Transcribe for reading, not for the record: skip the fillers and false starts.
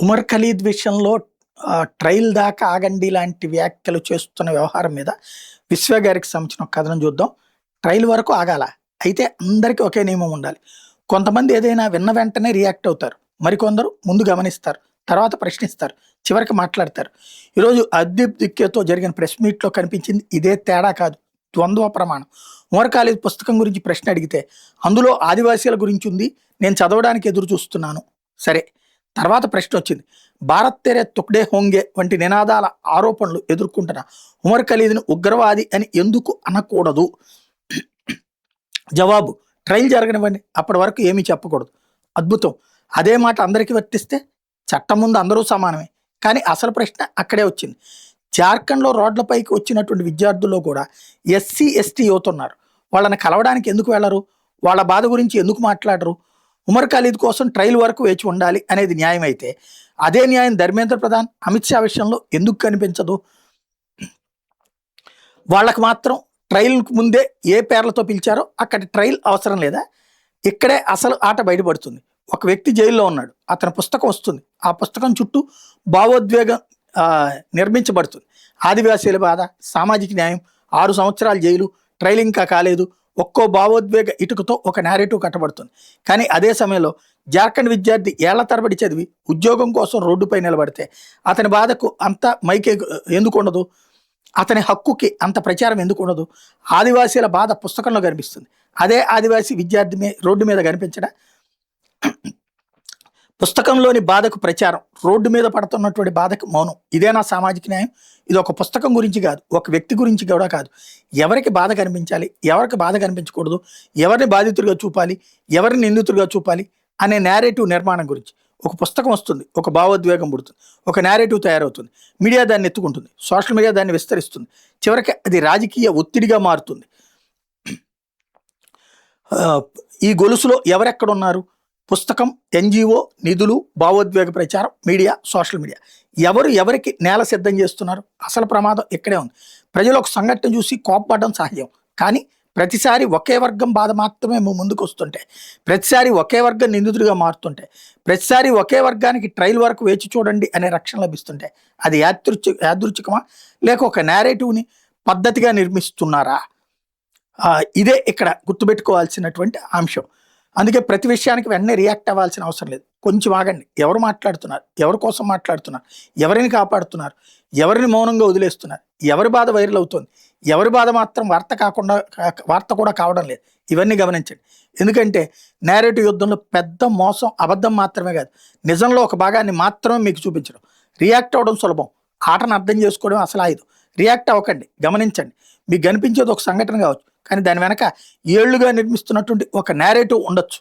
Umar Khalid విషయంలో trial దాకా ఆగండి లాంటి వ్యాఖ్యలు చేస్తున్న వ్యవహారం మీద విశ్వ గారికి సంబంధించిన ఒక కథనం చూద్దాం. ట్రయల్ వరకు ఆగాల. అయితే అందరికీ ఒకే నియమం ఉండాలి. కొంతమంది ఏదైనా విన్న వెంటనే రియాక్ట్ అవుతారు. మరికొందరు ముందు గమనిస్తారు, తర్వాత ప్రశ్నిస్తారు, చివరికి మాట్లాడతారు. ఈరోజు అద్దీప్ దిక్కేతో జరిగిన ప్రెస్ మీట్లో కనిపించింది ఇదే తేడా కాదు, ద్వంద్వ ప్రమాణం. ఉమర్ ఖలీద్ పుస్తకం గురించి ప్రశ్న అడిగితే అందులో ఆదివాసీల గురించి ఉంది, నేను చదవడానికి ఎదురు చూస్తున్నాను. సరే, తర్వాత ప్రశ్న వచ్చింది, భారత్ తెరే తుక్డే హోంగే వంటి నినాదాల ఆరోపణలు ఎదుర్కొంటున్న ఉమర్ ఖలీద్ను ఉగ్రవాది అని ఎందుకు అనకూడదు? జవాబు, ట్రయల్ జరగనివ్వండి, అప్పటి వరకు ఏమీ చెప్పకూడదు. అద్భుతం. అదే మాట అందరికీ వర్తిస్తే చట్టం ముందు అందరూ సమానమే. కానీ అసలు ప్రశ్న అక్కడే వచ్చింది. జార్ఖండ్లో రోడ్లపైకి వచ్చినటువంటి విద్యార్థుల్లో కూడా ఎస్సీ ఎస్టీ యువత ఉన్నారు. వాళ్ళని కలవడానికి ఎందుకు వెళ్ళరు? వాళ్ళ బాధ గురించి ఎందుకు మాట్లాడరు? ఉమర్ ఖలీద్ కోసం ట్రయల్ వరకు వేచి ఉండాలి అనేది న్యాయం అయితే, అదే న్యాయం ధర్మేంద్ర ప్రధాన్, అమిత్ షా విషయంలో ఎందుకు కనిపించదు? వాళ్ళకు మాత్రం ట్రయల్కు ముందే ఏ పేర్లతో పిలిచారో అక్కడ ట్రయల్ అవసరం లేదా? ఇక్కడే అసలు ఆట బయటపడుతుంది. ఒక వ్యక్తి జైల్లో ఉన్నాడు, అతని పుస్తకం వస్తుంది, ఆ పుస్తకం చుట్టూ భావోద్వేగం నిర్మించబడుతుంది. ఆదివాసీల బాధ, సామాజిక న్యాయం, 6 సంవత్సరాల జైలు, ట్రయల్ ఇంకా కాలేదు, ఒక్కో భావోద్వేగ ఇటుకతో ఒక నేరేటివ్ కట్టబడుతుంది. కానీ అదే సమయంలో జార్ఖండ్ విద్యార్థి ఏళ్ల తరబడి చదివి ఉద్యోగం కోసం రోడ్డుపై నిలబడితే అతని బాధకు అంత మైకే ఎందుకు ఉండదు? అతని హక్కుకి అంత ప్రచారం ఎందుకు ఉండదు? ఆదివాసీల బాధ పుస్తకంలో కనిపిస్తుంది, అదే ఆదివాసీ విద్యార్థి రోడ్డు మీద కనిపించడా? పుస్తకంలోని బాధకు ప్రచారం, రోడ్డు మీద పడుతున్నటువంటి బాధకు మౌనం. ఇదేనా సామాజిక న్యాయం? ఇది ఒక పుస్తకం గురించి కాదు, ఒక వ్యక్తి గురించి కూడా కాదు. ఎవరికి బాధ కనిపించాలి, ఎవరికి బాధ కనిపించకూడదు, ఎవరిని బాధితుడిగా చూపాలి, ఎవరిని నిందితుడిగా చూపాలి అనే నేరేటివ్ నిర్మాణం గురించి. ఒక పుస్తకం వస్తుంది, ఒక భావోద్వేగం పుడుతుంది, ఒక నేరేటివ్ తయారవుతుంది, మీడియా దాన్ని ఎత్తుకుంటుంది, సోషల్ మీడియా దాన్ని విస్తరిస్తుంది, చివరికి అది రాజకీయ ఒత్తిడిగా మారుతుంది. ఈ గొలుసులో ఎవరెక్కడున్నారు? పుస్తకం, ఎన్జిఓ, నిధులు, భావోద్వేగ ప్రచారం, మీడియా, సోషల్ మీడియా. ఎవరు ఎవరికి నేల సిద్ధం చేస్తున్నారు? అసలు ప్రమాదం ఇక్కడే ఉంది. ప్రజలు ఒక సంఘటన చూసి కోపపడడం సహజం, కానీ ప్రతిసారి ఒకే వర్గం బాధ మాత్రమే ముందుకు వస్తుంటే, ప్రతిసారి ఒకే వర్గం నిందితుడిగా మారుతుంటే, ప్రతిసారి ఒకే వర్గానికి ట్రయల్ వరకు వేచి చూడండి అనే రక్షణ లభిస్తుంటే, అది యాదృచ్ఛికమా లేక ఒక నేరేటివ్ని పద్ధతిగా నిర్మిస్తున్నారా? ఇదే ఇక్కడ గుర్తుపెట్టుకోవాల్సినటువంటి అంశం. అందుకే ప్రతి విషయానికి వెంటనే రియాక్ట్ అవ్వాల్సిన అవసరం లేదు. కొంచెం ఆగండి. ఎవరు మాట్లాడుతున్నారు, ఎవరి కోసం మాట్లాడుతున్నారు, ఎవరిని కాపాడుతున్నారు, ఎవరిని మౌనంగా వదిలేస్తున్నారు, ఎవరి బాధ వైరల్ అవుతుంది, ఎవరి బాధ మాత్రం వార్త కూడా కావడం లేదు. ఇవన్నీ గమనించండి. ఎందుకంటే నేరేటివ్ యుద్ధంలో పెద్ద మోసం అబద్ధం మాత్రమే కాదు, నిజంలో ఒక భాగాన్ని మాత్రమే మీకు చూపించడం. రియాక్ట్ అవ్వడం సులభం, ఆటను అర్థం చేసుకోవడం అసలు ఆయుధం. రియాక్ట్ అవ్వకండి, గమనించండి. మీకు కనిపించేది ఒక సంఘటన కావచ్చు, కానీ దాని వెనక ఏళ్లుగా నిర్మిస్తున్నటువంటి ఒక నేరేటివ్ ఉండొచ్చు.